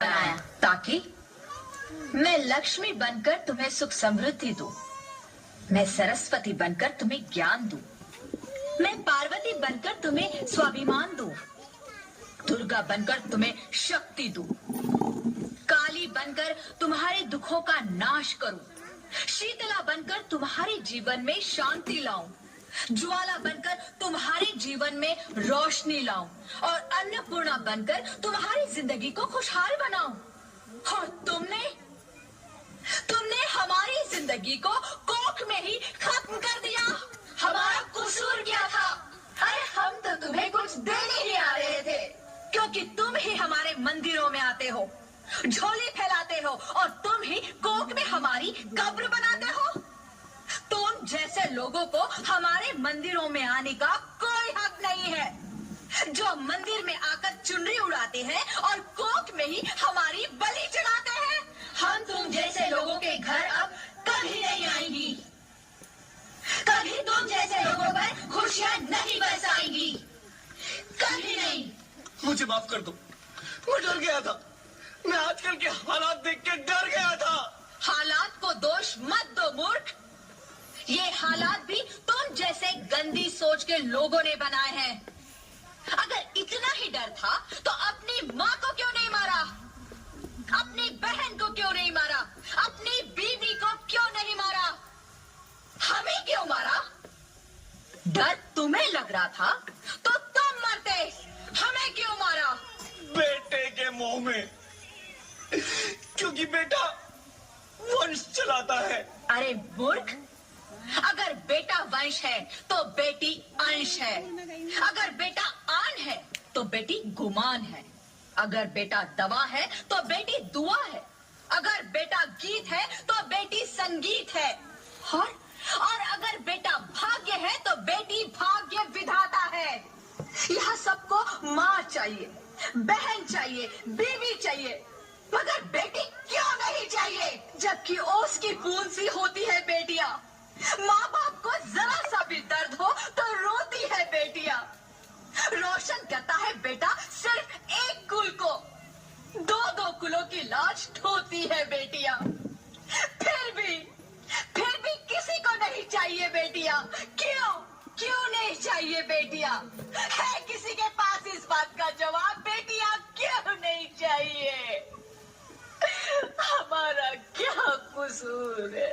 बनाया ताकि मैं लक्ष्मी बनकर तुम्हें सुख समृद्धि दूं, मैं सरस्वती बनकर तुम्हें ज्ञान दूं, मैं पार्वती बनकर तुम्हें स्वाभिमान दूं, दुर्गा बनकर तुम्हें शक्ति दूं, काली बनकर तुम्हारे दुखों का नाश करूं, शीतला बनकर तुम्हारे जीवन में शांति लाऊं, ज्वाला बनकर तुम्हारे जीवन में रोशनी लाऊं और अन्नपूर्णा बनकर तुम्हारी जिंदगी को खुशहाल बनाऊं। और तुमने हमारी जिंदगी को कोख में ही खत्म कर दिया। हमारा कसूर क्या था? अरे हम तो तुम्हें कुछ देने ही आ रहे थे, क्योंकि तुम ही हमारे मंदिरों में आते हो, झोली फैलाते हो और तुम ही कोख में हमारी कब्र बनाते हो। तुम जैसे लोगों को हमारे मंदिरों में आने का कोई हक नहीं है, जो मंदिर में आकर चुनरी उड़ाते हैं और कोख में ही हमारी बलि चढ़ाते हैं। हम तुम जैसे लोगों के घर अब कभी नहीं आएंगी, कभी तुम जैसे लोगों पर खुशियां नहीं बरसाएंगी, कभी नहीं। मुझे माफ कर दो, मैं डर गया था। मैं आजकल के हालात देख के डर गया था। हालात को दोष मत दो मूर्ख, ये हालात भी तुम जैसे गंदी सोच के लोगों ने बनाए हैं। अगर इतना ही डर था तो अपनी माँ को क्यों नहीं मारा, अपनी बहन को क्यों नहीं मारा, अपनी बीवी को क्यों नहीं मारा, हमें क्यों मारा? डर तुम्हें लग रहा था तो तुम मरते, हमें क्यों मारा? बेटे के मुंह में, क्योंकि बेटा वंश चलाता है। अरे मूर्ख, अगर बेटा वंश है तो बेटी अंश है, अगर बेटा आन है तो बेटी गुमान है, अगर बेटा दवा है तो बेटी दुआ है, अगर बेटा गीत है तो बेटी संगीत है, और अगर बेटा भाग्य है तो बेटी भाग्य विधाता है। यहाँ सबको माँ चाहिए, बहन चाहिए, बीवी चाहिए, मगर बेटी क्यों नहीं चाहिए? जबकि ओस की बूंद सी होती है बेटियां, माँ बाप को जरा सा भी दर्द हो तो रोती है बेटियां। रोशन करता है बेटा सिर्फ एक कुल को, दो दो कुलों की लाज ढोती है बेटियां। फिर भी किसी को नहीं चाहिए बेटियां। क्यों नहीं चाहिए बेटियां? है किसी के पास इस बात का जवाब? बेटियां क्यों नहीं चाहिए? हमारा क्या कसूर है?